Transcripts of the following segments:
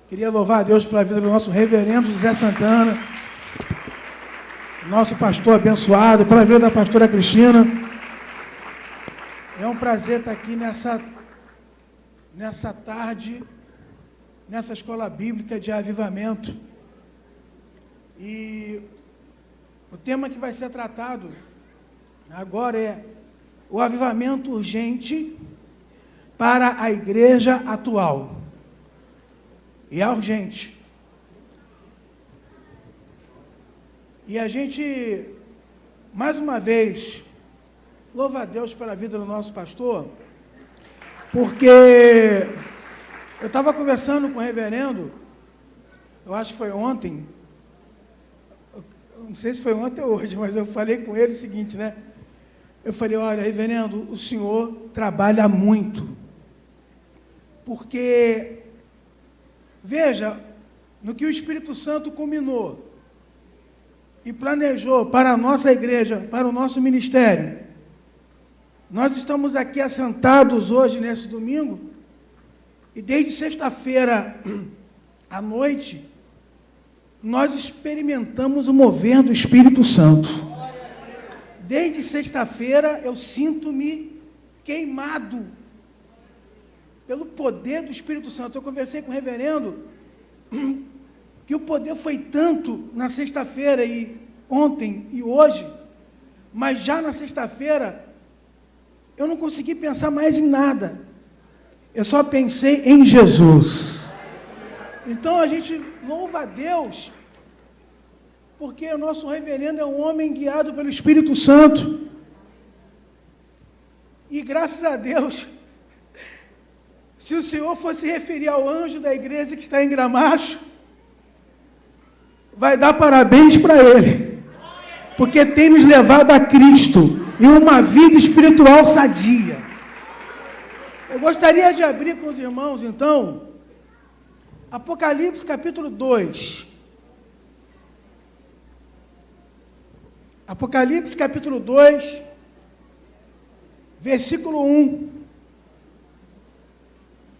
Queria louvar a Deus pela vida do nosso reverendo José Santana, nosso pastor abençoado, pela vida da pastora Cristina. É um prazer estar aqui nessa tarde, nessa escola bíblica de avivamento. E o tema que vai ser tratado agora é o avivamento urgente para a igreja atual. E é urgente. E a gente, mais uma vez, louva a Deus pela vida do nosso pastor, porque eu estava conversando com o reverendo, eu acho que foi ontem, não sei se foi ontem ou hoje, mas eu falei com ele o seguinte, né? Eu falei, olha, reverendo, o senhor trabalha muito, porque, veja, no que o Espírito Santo culminou e planejou para a nossa igreja, para o nosso ministério, nós estamos aqui assentados hoje, nesse domingo, e desde sexta-feira à noite, nós experimentamos o mover do Espírito Santo. Desde sexta-feira eu sinto-me queimado pelo poder do Espírito Santo. Eu conversei com o reverendo que o poder foi tanto na sexta-feira e ontem e hoje, mas já na sexta-feira eu não consegui pensar mais em nada. Eu só pensei em Jesus. Então a gente louva a Deus, porque o nosso reverendo é um homem guiado pelo Espírito Santo. E graças a Deus, se o Senhor fosse referir ao anjo da igreja que está em Gramacho, vai dar parabéns para ele, porque tem nos levado a Cristo e uma vida espiritual sadia. Eu gostaria de abrir com os irmãos, então, Apocalipse capítulo 2. Apocalipse capítulo 2, versículo 1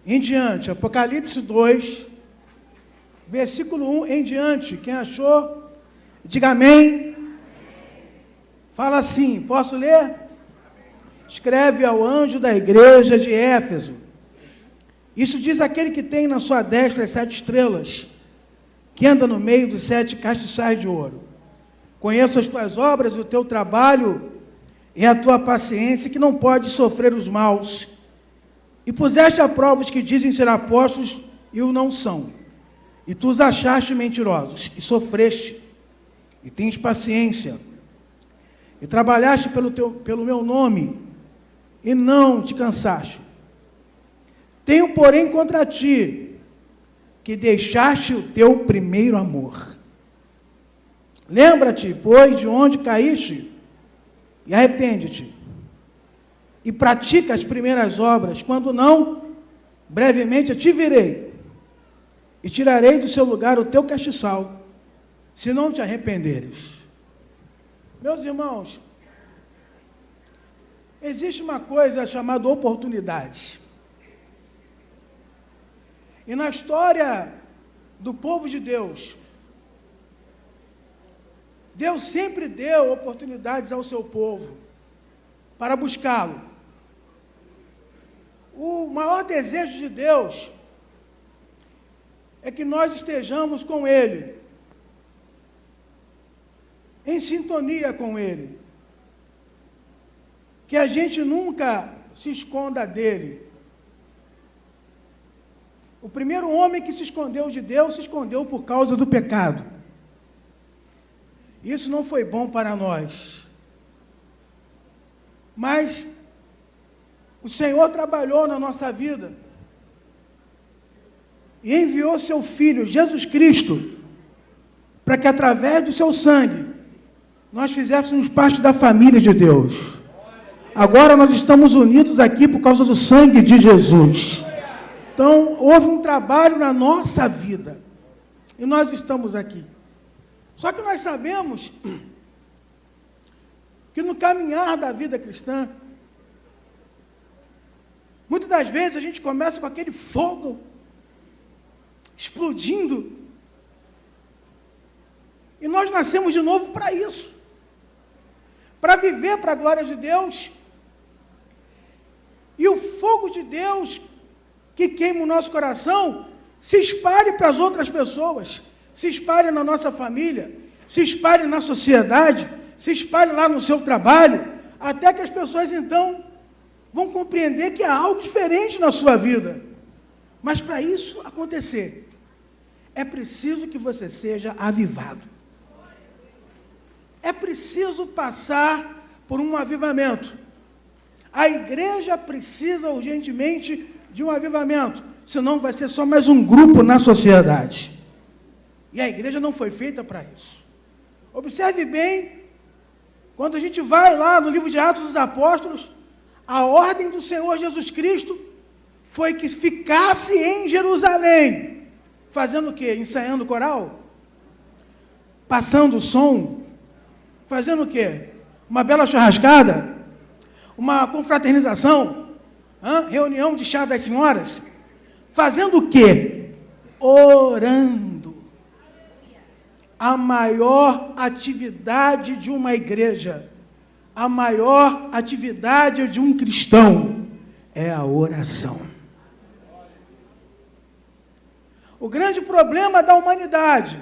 em diante. Apocalipse 2, versículo 1 em diante. Quem achou, diga amém. Fala assim, posso ler? Escreve ao anjo da igreja de Éfeso. Isso diz aquele que tem na sua destra as 7 estrelas, que anda no meio dos 7 castiçais de ouro. Conheço as tuas obras, o teu trabalho e a tua paciência, que não pode sofrer os maus. E puseste a prova os que dizem ser apóstolos e o não são. E tu os achaste mentirosos, e sofreste, e tens paciência, e trabalhaste pelo meu nome, e não te cansaste. Tenho, porém, contra ti, que deixaste o teu primeiro amor. Lembra-te, pois, de onde caíste, e arrepende-te, e pratica as primeiras obras. Quando não, brevemente te virei, e tirarei do seu lugar o teu castiçal, se não te arrependeres. Meus irmãos, existe uma coisa chamada oportunidade. E na história do povo de Deus, Deus sempre deu oportunidades ao seu povo para buscá-lo. O maior desejo de Deus é que nós estejamos com Ele, em sintonia com Ele, que a gente nunca se esconda dEle. O primeiro homem que se escondeu de Deus, se escondeu por causa do pecado. Isso não foi bom para nós. Mas o Senhor trabalhou na nossa vida e enviou seu Filho, Jesus Cristo, para que através do seu sangue nós fizéssemos parte da família de Deus. Agora nós estamos unidos aqui por causa do sangue de Jesus. Então, houve um trabalho na nossa vida e nós estamos aqui. Só que nós sabemos que no caminhar da vida cristã, muitas das vezes a gente começa com aquele fogo explodindo. E nós nascemos de novo para isso, para viver para a glória de Deus. E o fogo de Deus que queima o nosso coração se espalhe para as outras pessoas, se espalhe na nossa família, se espalhe na sociedade, se espalhe lá no seu trabalho, até que as pessoas então vão compreender que há algo diferente na sua vida. Mas para isso acontecer, é preciso que você seja avivado. É preciso passar por um avivamento. A igreja precisa urgentemente de um avivamento, senão vai ser só mais um grupo na sociedade. E a igreja não foi feita para isso. Observe bem, quando a gente vai lá no livro de Atos dos Apóstolos, a ordem do Senhor Jesus Cristo foi que ficasse em Jerusalém. Fazendo o quê? Ensaiando coral? Passando o som? Fazendo o quê? Uma bela churrascada? Uma confraternização? Reunião de chá das senhoras? Fazendo o quê? Orando. A maior atividade de uma igreja, a maior atividade de um cristão é a oração. O grande problema da humanidade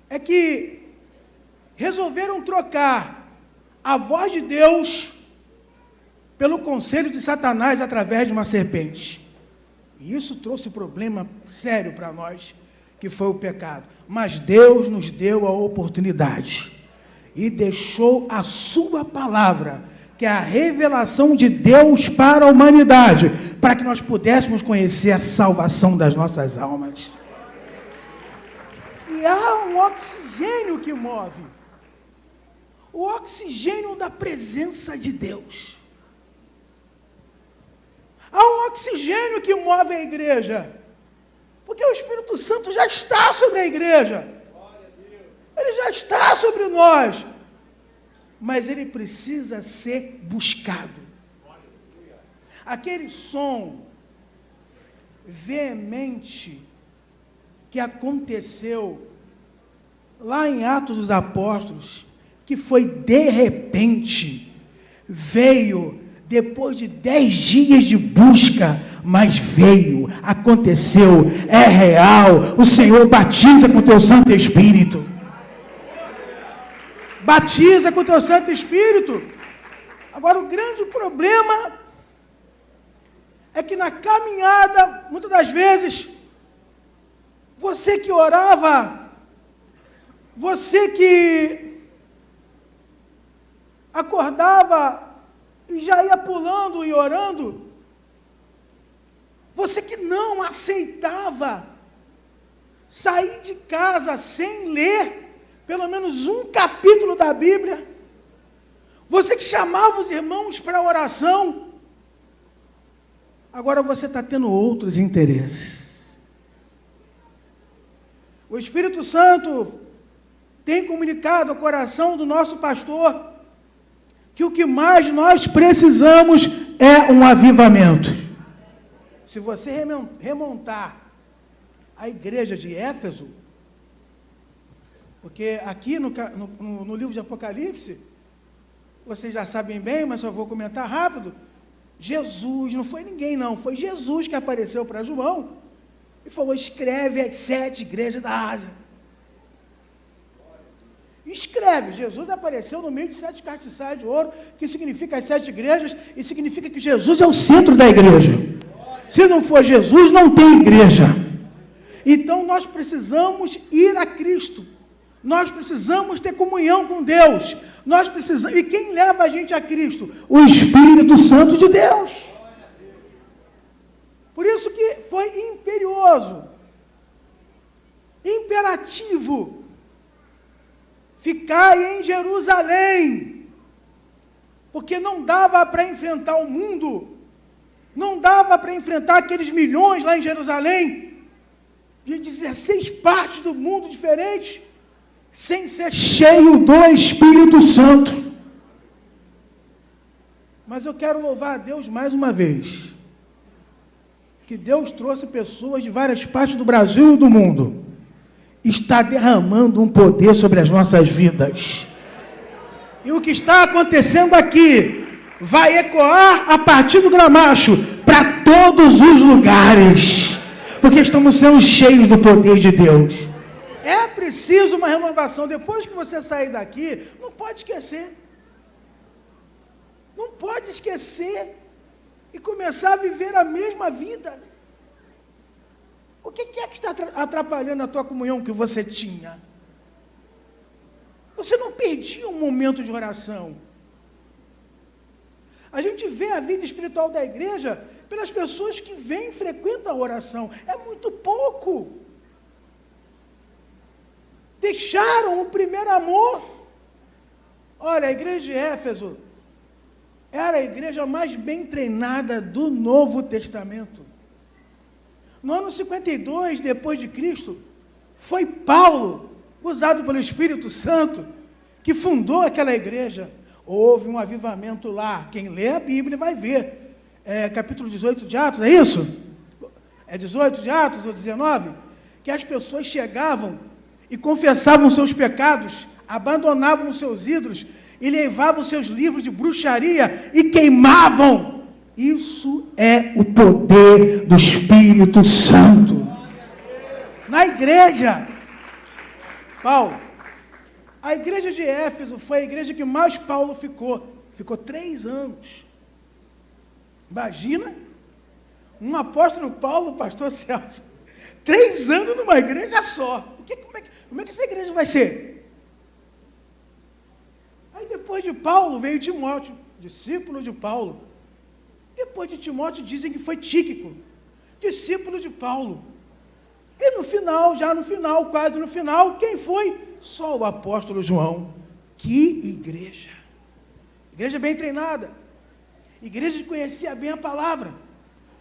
é que resolveram trocar a voz de Deus pelo conselho de Satanás através de uma serpente. E isso trouxe problema sério para nós, que foi o pecado. Mas Deus nos deu a oportunidade e deixou a sua palavra, que é a revelação de Deus para a humanidade, para que nós pudéssemos conhecer a salvação das nossas almas. E há um oxigênio que move, o oxigênio da presença de Deus. Há um oxigênio que move a igreja, porque o Espírito Santo já está sobre a igreja, ele já está sobre nós, mas ele precisa ser buscado. Aquele som veemente que aconteceu lá em Atos dos Apóstolos, que foi de repente, veio depois de 10 dias de busca, mas veio, aconteceu, é real. O Senhor batiza com o teu Santo Espírito. Batiza com o teu Santo Espírito. Agora, o grande problema é que na caminhada, muitas das vezes, você que orava, você que acordava e já ia pulando e orando, você que não aceitava sair de casa sem ler pelo menos um capítulo da Bíblia, você que chamava os irmãos para a oração, agora você está tendo outros interesses. O Espírito Santo tem comunicado ao coração do nosso pastor que o que mais nós precisamos é um avivamento. Se você remontar a igreja de Éfeso, porque aqui no livro de Apocalipse, vocês já sabem bem, mas só vou comentar rápido, Jesus, não foi ninguém não, foi Jesus que apareceu para João e falou, escreve as 7 igrejas da Ásia. Escreve, Jesus apareceu no meio de 7 castiçais de ouro, que significa as 7 igrejas, e significa que Jesus é o centro da igreja. Se não for Jesus, não tem igreja. Então nós precisamos ir a Cristo, nós precisamos ter comunhão com Deus, nós precisamos, e quem leva a gente a Cristo? O Espírito Santo de Deus. Por isso que foi imperioso, imperativo, ficar em Jerusalém, porque não dava para enfrentar o mundo, não dava para enfrentar aqueles milhões lá em Jerusalém, de 16 partes do mundo diferentes, sem ser cheio do Espírito Santo. Mas eu quero louvar a Deus mais uma vez, que Deus trouxe pessoas de várias partes do Brasil e do mundo, está derramando um poder sobre as nossas vidas. E o que está acontecendo aqui vai ecoar a partir do Gramacho para todos os lugares, porque estamos sendo cheios do poder de Deus. É preciso uma renovação. Depois que você sair daqui, não pode esquecer. Não pode esquecer e começar a viver a mesma vida. O que é que está atrapalhando a tua comunhão que você tinha? Você não perdia um momento de oração. A gente vê a vida espiritual da igreja pelas pessoas que vêm e frequentam a oração. É muito pouco. Deixaram o primeiro amor. Olha, a igreja de Éfeso era a igreja mais bem treinada do Novo Testamento. No ano 52, depois de Cristo, foi Paulo, usado pelo Espírito Santo, que fundou aquela igreja. Houve um avivamento lá. Quem lê a Bíblia vai ver. Capítulo 18 de Atos, é isso? É 18 de Atos ou 19? Que as pessoas chegavam e confessavam seus pecados, abandonavam os seus ídolos e levavam os seus livros de bruxaria e queimavam. Isso é o poder do Espírito Santo. Na igreja, Paulo, a igreja de Éfeso foi a igreja que mais Paulo ficou 3 anos. Imagina, um apóstolo Paulo, pastor Celso, 3 anos numa igreja só. Como é que essa igreja vai ser? Aí depois de Paulo veio Timóteo, discípulo de Paulo. Depois de Timóteo dizem que foi Tíquico, discípulo de Paulo. E no final, quase no final, quem foi? Só o apóstolo João. Que igreja! Igreja bem treinada. Igreja que conhecia bem a palavra.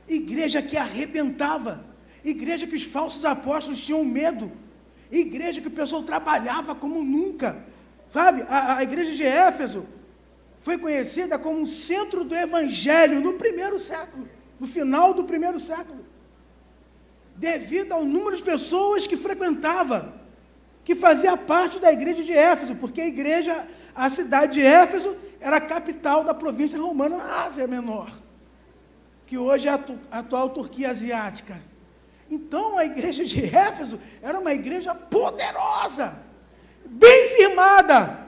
Igreja que arrebentava. Igreja que os falsos apóstolos tinham medo. Igreja que o pessoal trabalhava como nunca. Sabe, a igreja de Éfeso foi conhecida como um centro do evangelho no primeiro século, no final do primeiro século, devido ao número de pessoas que frequentava, que fazia parte da igreja de Éfeso, porque a cidade de Éfeso era a capital da província romana na Ásia Menor, que hoje é a atual Turquia asiática. Então a igreja de Éfeso era uma igreja poderosa, bem firmada.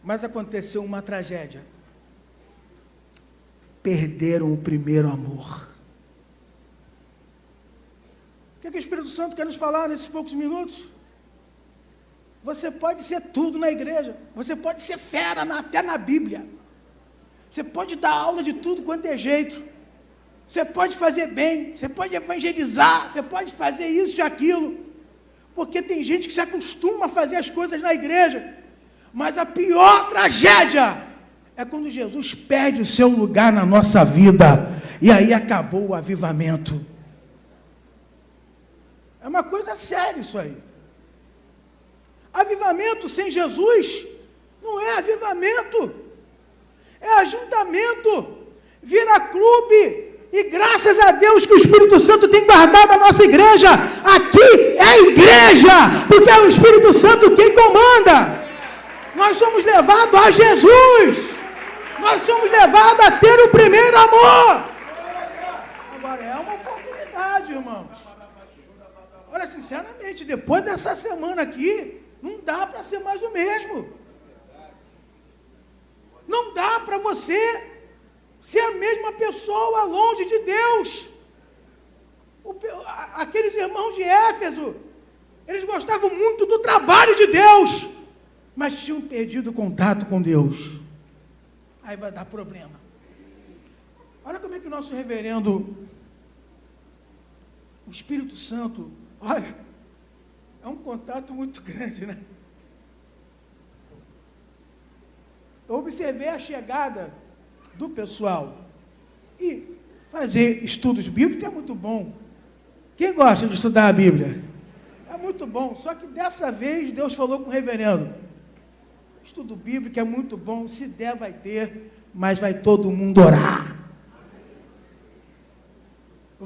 Mas aconteceu uma tragédia. Perderam o primeiro amor. O que o Espírito Santo quer nos falar nesses poucos minutos? Você pode ser tudo na igreja. Você pode ser fera até na Bíblia. Você pode dar aula de tudo quanto é jeito. Você pode fazer bem. Você pode evangelizar. Você pode fazer isso e aquilo. Porque tem gente que se acostuma a fazer as coisas na igreja. Mas a pior tragédia é quando Jesus perde o seu lugar na nossa vida. E aí acabou o avivamento. É uma coisa séria isso aí. Avivamento sem Jesus não é avivamento. É ajuntamento. Vira clube. E graças a Deus que o Espírito Santo tem guardado a nossa igreja. Aqui é a igreja. Porque é o Espírito Santo quem comanda. Nós somos levados a Jesus. Nós somos levados a ter o primeiro amor. Agora, é uma oportunidade, irmãos. Olha, sinceramente, depois dessa semana aqui, não dá para ser mais o mesmo. Não dá para você ser a mesma pessoa longe de Deus. Aqueles irmãos de Éfeso, eles gostavam muito do trabalho de Deus, mas tinham perdido o contato com Deus. Aí vai dar problema. Olha como é que o nosso reverendo, o Espírito Santo, olha, é um contato muito grande, né? Eu observei a chegada do pessoal. E fazer estudos bíblicos é muito bom. Quem gosta de estudar a Bíblia? É muito bom. Só que dessa vez Deus falou com o reverendo. Estudo bíblico é muito bom, se der vai ter, mas vai todo mundo orar.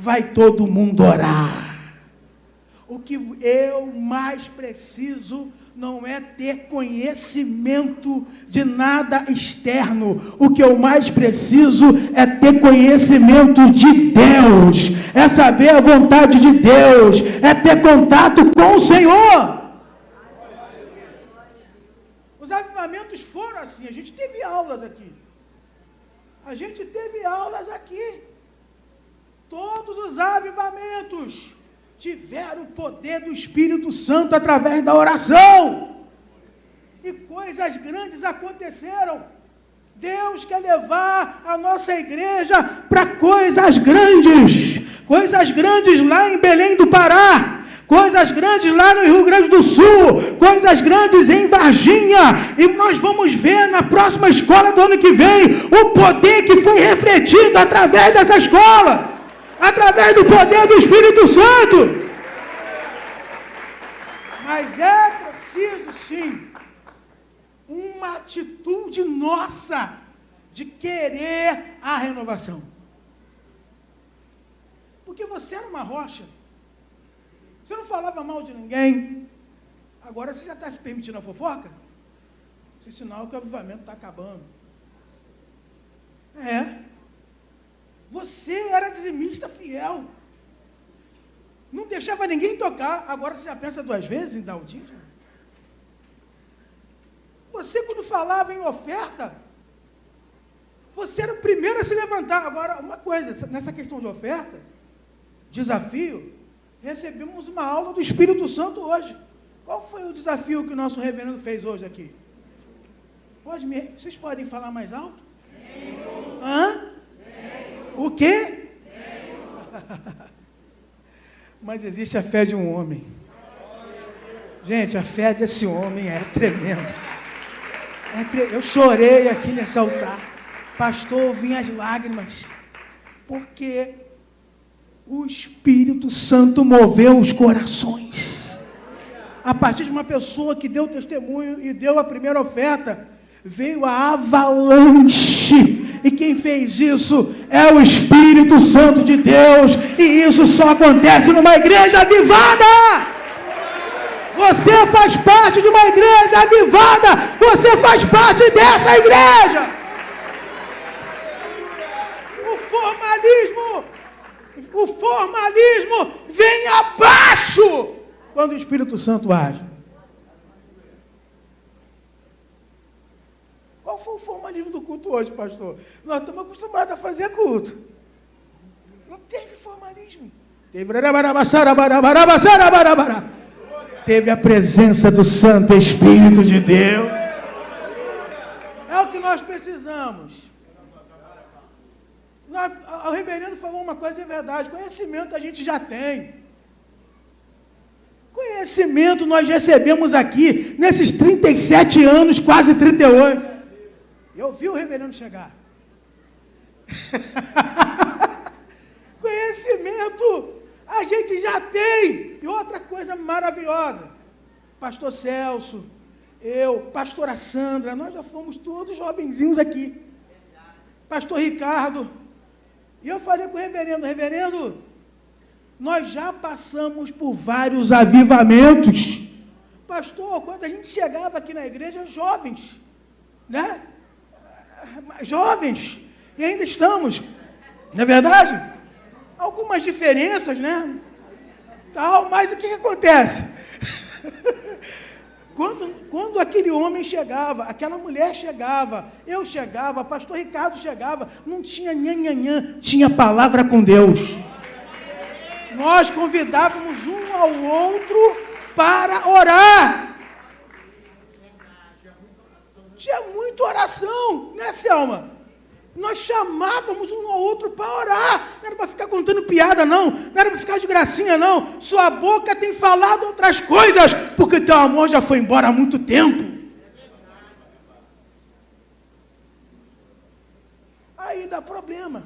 vai todo mundo orar. O que eu mais preciso não é ter conhecimento de nada externo. O que eu mais preciso é ter conhecimento de Deus, é saber a vontade de Deus, é ter contato com o Senhor. Os avivamentos foram assim, a gente teve aulas aqui. Todos os avivamentos tiveram o poder do Espírito Santo através da oração. E coisas grandes aconteceram. Deus quer levar a nossa igreja para coisas grandes. Coisas grandes lá em Belém do Pará. Coisas grandes lá no Rio Grande do Sul. Coisas grandes em Varginha. E nós vamos ver na próxima escola do ano que vem o poder que foi refletido através dessa escola. Através do poder do Espírito Santo. Mas é preciso, sim, uma atitude nossa de querer a renovação. Porque você era uma rocha. Você não falava mal de ninguém. Agora você já está se permitindo a fofoca? Isso é sinal que o avivamento está acabando. Você era dizimista fiel. Não deixava ninguém tocar. Agora você já pensa 2 vezes em dar o dízimo? Você, quando falava em oferta, você era o primeiro a se levantar. Agora, uma coisa, nessa questão de oferta, desafio, recebemos uma aula do Espírito Santo hoje. Qual foi o desafio que o nosso reverendo fez hoje aqui? Vocês podem falar mais alto? O quê? Mas existe a fé de um homem. Gente, a fé desse homem é tremenda. Eu chorei aqui nesse altar. Pastor, vinha as lágrimas. Porque o Espírito Santo moveu os corações. A partir de uma pessoa que deu testemunho e deu a primeira oferta, veio a avalanche. E quem fez isso é o Espírito Santo de Deus. E isso só acontece numa igreja avivada. Você faz parte de uma igreja avivada. Você faz parte dessa igreja. O formalismo vem abaixo quando o Espírito Santo age. Qual foi o formalismo do culto hoje, pastor? Nós estamos acostumados a fazer culto. Não teve formalismo. Teve a presença do Santo Espírito de Deus. É o que nós precisamos. O reverendo falou uma coisa, é verdade. Conhecimento a gente já tem. Conhecimento nós recebemos aqui, nesses 37 anos, quase 38. Eu vi o reverendo chegar. Conhecimento a gente já tem. E outra coisa maravilhosa. Pastor Celso, eu, pastora Sandra, nós já fomos todos jovenzinhos aqui. Pastor Ricardo. E eu falei com o reverendo, nós já passamos por vários avivamentos. Pastor, quando a gente chegava aqui na igreja, jovens, né? Jovens, e ainda estamos, não é verdade? Algumas diferenças, né? Tal, mas o que acontece? Quando aquele homem chegava, aquela mulher chegava, eu chegava, pastor Ricardo chegava, não tinha nhanhanhã, tinha palavra com Deus. Nós convidávamos um ao outro para orar. Tinha muita oração, né, Selma? Nós chamávamos um ao outro para orar. Não era para ficar contando piada, não. Não era para ficar de gracinha, não. Sua boca tem falado outras coisas, porque teu amor já foi embora há muito tempo. Aí dá problema.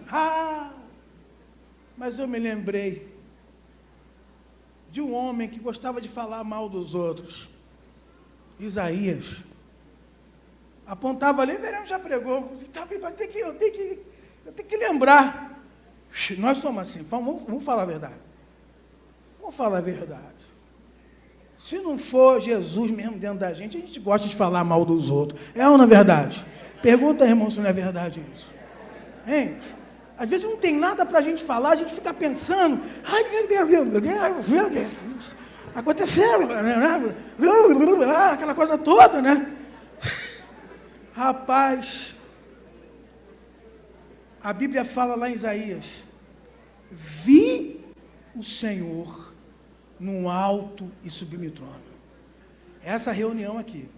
Mas eu me lembrei de um homem que gostava de falar mal dos outros. Isaías. Apontava ali, o verão já pregou. Eu tenho que lembrar. Nós somos assim, vamos falar a verdade. Vamos falar a verdade. Se não for Jesus mesmo dentro da gente, a gente gosta de falar mal dos outros. É ou não é verdade? Pergunta, irmão, se não é verdade isso. Hein? Às vezes não tem nada para a gente falar, a gente fica pensando, ai, aconteceu, aquela coisa toda, né? Rapaz, a Bíblia fala lá em Isaías, vi o Senhor num alto e sublime trono. Essa reunião aqui,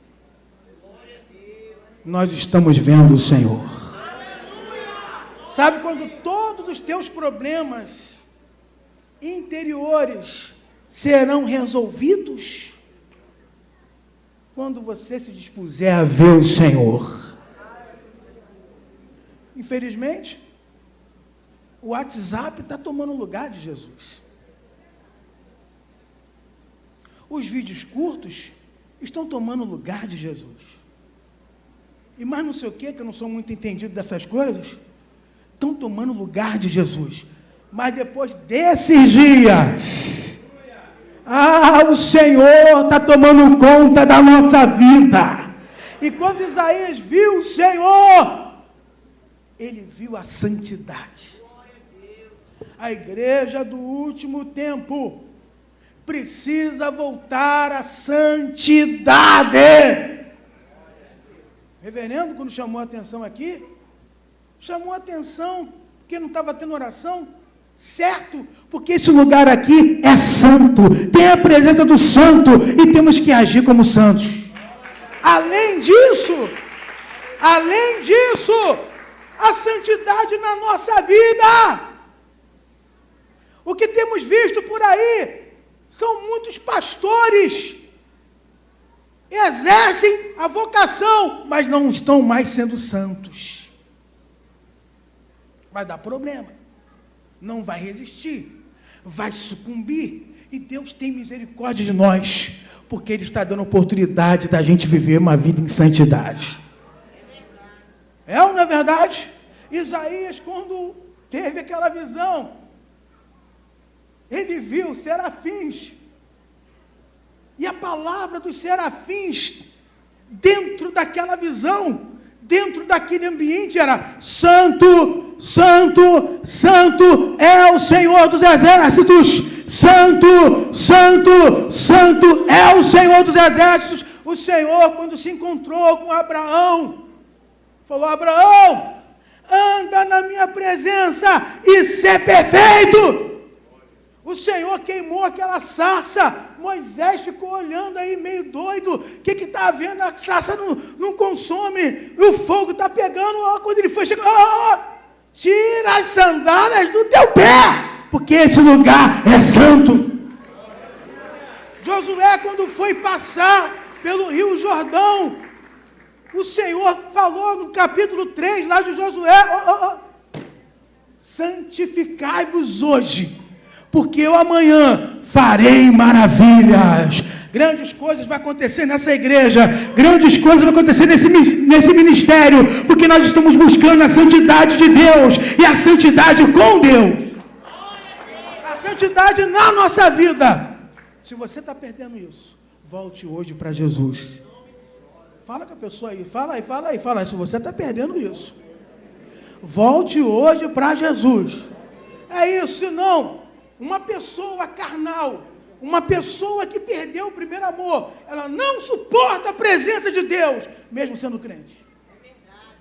nós estamos vendo o Senhor. Sabe quando todos os teus problemas interiores serão resolvidos? Quando você se dispuser a ver o Senhor. Infelizmente, o WhatsApp está tomando o lugar de Jesus. Os vídeos curtos estão tomando o lugar de Jesus. E mais não sei o que eu não sou muito entendido dessas coisas, estão tomando o lugar de Jesus. Mas depois desses dias, o Senhor está tomando conta da nossa vida. E quando Isaías viu o Senhor, ele viu a santidade. A igreja do último tempo precisa voltar à santidade. Reverendo, quando chamou a atenção aqui, chamou a atenção porque não estava tendo oração, certo? Porque esse lugar aqui é santo, tem a presença do santo e temos que agir como santos. Além disso, a santidade na nossa vida. O que temos visto por aí são muitos pastores exercem a vocação, mas não estão mais sendo santos. Vai dar problema, não vai resistir, vai sucumbir, e Deus tem misericórdia de nós, porque Ele está dando oportunidade da gente viver uma vida em santidade. É ou não é verdade? Isaías, quando teve aquela visão, ele viu serafins, e a palavra dos serafins, dentro daquela visão, dentro daquele ambiente, era: Santo, Santo, Santo é o Senhor dos exércitos, Santo, Santo, Santo é o Senhor dos exércitos. O Senhor, quando se encontrou com Abraão, falou: Abraão, anda na minha presença e ser perfeito. O Senhor queimou aquela sarça, Moisés ficou olhando aí meio doido, o que está havendo? A sarça não consome, o fogo está pegando. Quando ele foi chegar, tira as sandálias do teu pé, porque esse lugar é santo. Josué, quando foi passar pelo rio Jordão, o Senhor falou no capítulo 3 lá de Josué: santificai-vos hoje, porque eu amanhã farei maravilhas. Grandes coisas vão acontecer nessa igreja, grandes coisas vão acontecer nesse ministério, porque nós estamos buscando a santidade de Deus, e a santidade com Deus, a santidade na nossa vida. Se você está perdendo isso, volte hoje para Jesus. Fala com a pessoa aí, fala aí, se você está perdendo isso, volte hoje para Jesus. É isso, senão uma pessoa carnal, uma pessoa que perdeu o primeiro amor, ela não suporta a presença de Deus, mesmo sendo crente. É verdade.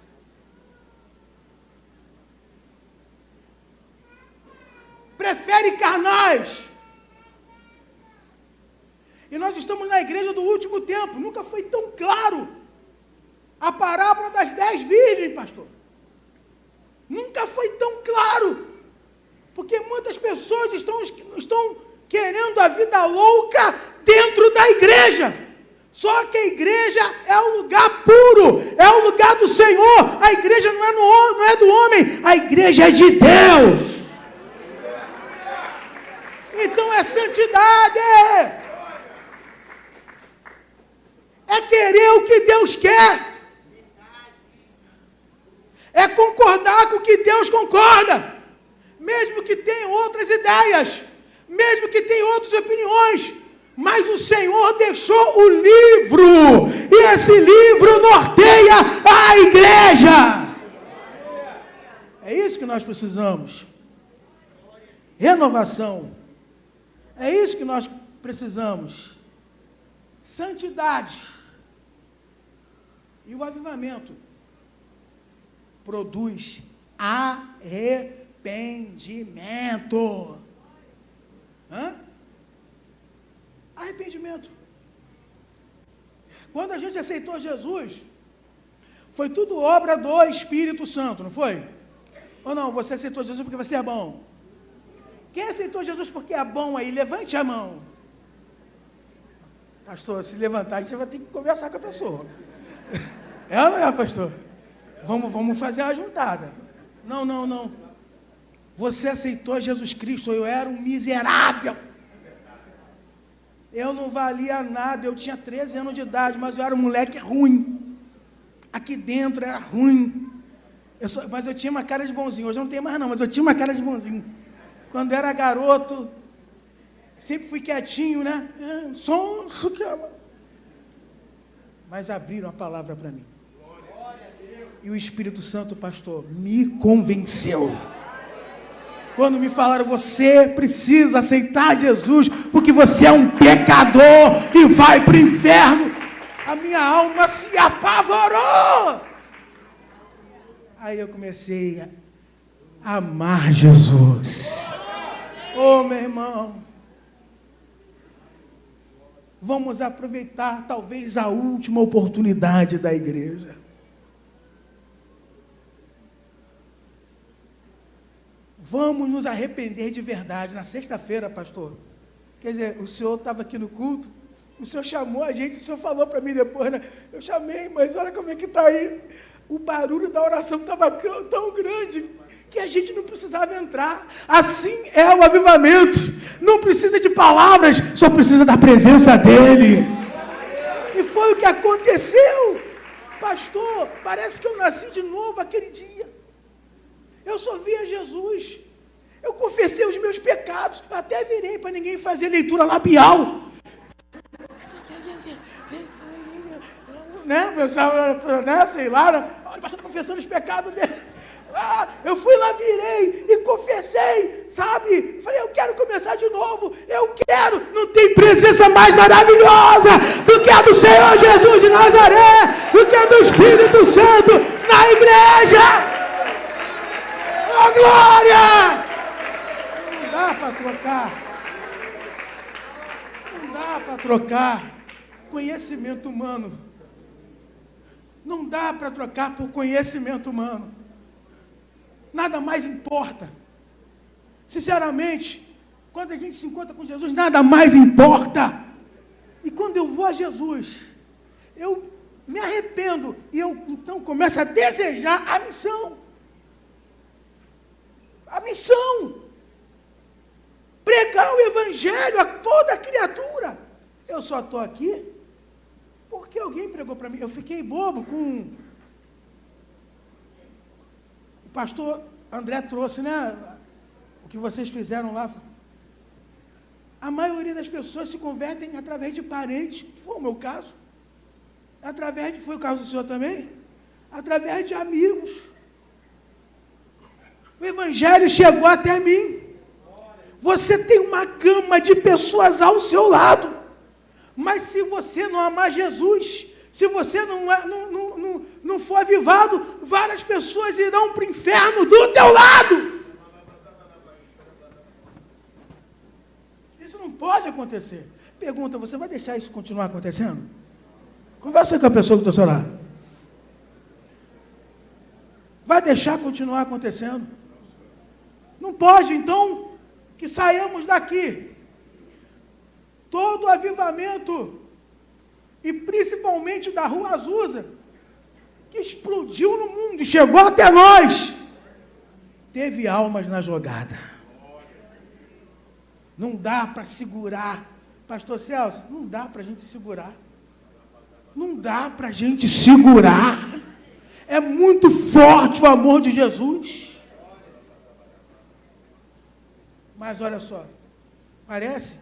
Prefere carnais. E nós estamos na igreja do último tempo, nunca foi tão claro a parábola das 10 virgens, pastor. Nunca foi tão claro. Porque muitas pessoas estão querendo a vida louca dentro da igreja. Só que a igreja é o lugar puro, é o lugar do Senhor. A igreja não é do homem, a igreja é de Deus. Então é santidade. É querer o que Deus quer. É concordar com o que Deus concorda. mesmo que tenham outras ideias, mesmo que tenham outras opiniões, mas o Senhor deixou o livro, e esse livro norteia a igreja. É isso que nós precisamos. Renovação. É isso que nós precisamos. Santidade. E o avivamento produz arrependimento. Arrependimento. Quando a gente aceitou Jesus, foi tudo obra do Espírito Santo, não foi? Ou não, você aceitou Jesus porque você é bom? Quem aceitou Jesus porque é bom aí? Levante a mão. Pastor, se levantar, a gente vai ter que conversar com a pessoa. É ou não é, pastor? Vamos fazer a juntada. Não. Você aceitou Jesus Cristo, eu era um miserável. Eu não valia nada, eu tinha 13 anos de idade, mas eu era um moleque ruim. Aqui dentro era ruim. Mas eu tinha uma cara de bonzinho. Hoje eu não tenho mais não, mas eu tinha uma cara de bonzinho. Quando eu era garoto, sempre fui quietinho, né? Sonso que ama. Mas abriram a palavra para mim. E o Espírito Santo, pastor, me convenceu. Quando me falaram, você precisa aceitar Jesus, porque você é um pecador e vai para o inferno, a minha alma se apavorou. Aí eu comecei a amar Jesus. Oh, meu irmão, vamos aproveitar talvez a última oportunidade da igreja. Vamos nos arrepender de verdade. Na sexta-feira, pastor, quer dizer, o senhor estava aqui no culto, o senhor chamou a gente, o senhor falou para mim depois, né? Eu chamei, mas olha como é que está aí. O barulho da oração estava tão grande que a gente não precisava entrar. Assim é o avivamento. Não precisa de palavras, só precisa da presença dele. E foi o que aconteceu. Pastor, parece que eu nasci de novo aquele dia. Eu só via Jesus. Eu confessei os meus pecados. Eu até virei para ninguém fazer leitura labial. Né? Sei lá. O pastor está confessando os pecados dele. Eu fui lá, virei e confessei, sabe? Falei, eu quero começar de novo. Eu quero. Não tem presença mais maravilhosa do que a do Senhor Jesus de Nazaré, do que a do Espírito Santo na igreja. Oh, glória! Não dá para trocar. Não dá para trocar conhecimento humano. Não dá para trocar por conhecimento humano. Nada mais importa. Sinceramente, quando a gente se encontra com Jesus, nada mais importa. E quando eu vou a Jesus, eu me arrependo e eu então começo a desejar a missão. A missão, pregar o evangelho a toda criatura. Eu só estou aqui porque alguém pregou para mim. Eu fiquei bobo com o pastor André trouxe, né? O que vocês fizeram lá. A maioria das pessoas se convertem através de parentes. Foi o meu caso. Foi o caso do senhor também? Através de amigos. O evangelho chegou até mim. Você tem uma gama de pessoas ao seu lado. Mas se você não amar Jesus, se você não for avivado, várias pessoas irão para o inferno do teu lado. Isso não pode acontecer. Pergunta, você vai deixar isso continuar acontecendo? Conversa com a pessoa que está ao seu lado. Vai deixar continuar acontecendo? Não pode, então, que saiamos daqui. Todo avivamento, e principalmente da Rua Azusa, que explodiu no mundo e chegou até nós, teve almas na jogada. Não dá para segurar. Pastor Celso, não dá para a gente segurar. Não dá para a gente segurar. É muito forte o amor de Jesus. Mas olha só, parece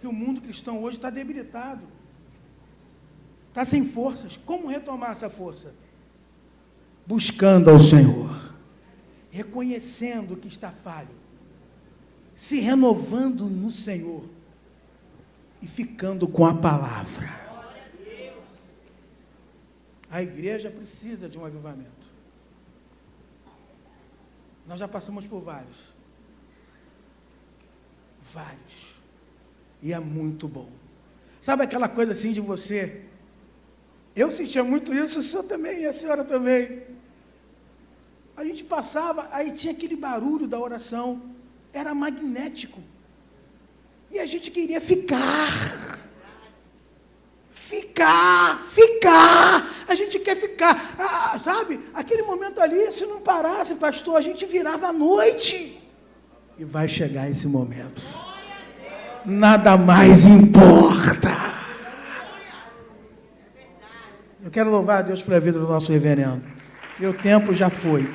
que o mundo cristão hoje está debilitado, está sem forças. Como retomar essa força? Buscando ao Senhor, reconhecendo que está falho, se renovando no Senhor e ficando com a palavra. A igreja precisa de um avivamento. Nós já passamos por vários. E é muito bom. Sabe aquela coisa assim de você? Eu sentia muito isso, o senhor também, e a senhora também. A gente passava, aí tinha aquele barulho da oração, era magnético. E a gente queria ficar. A gente quer ficar. Sabe? Aquele momento ali, se não parasse, pastor, a gente virava à noite. E vai chegar esse momento. Nada mais importa. Eu quero louvar a Deus pela vida do nosso reverendo. Meu tempo já foi.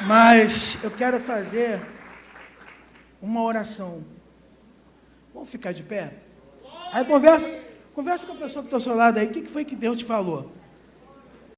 Mas eu quero fazer uma oração. Vamos ficar de pé? Aí conversa com a pessoa que está ao seu lado aí. O que foi que Deus te falou?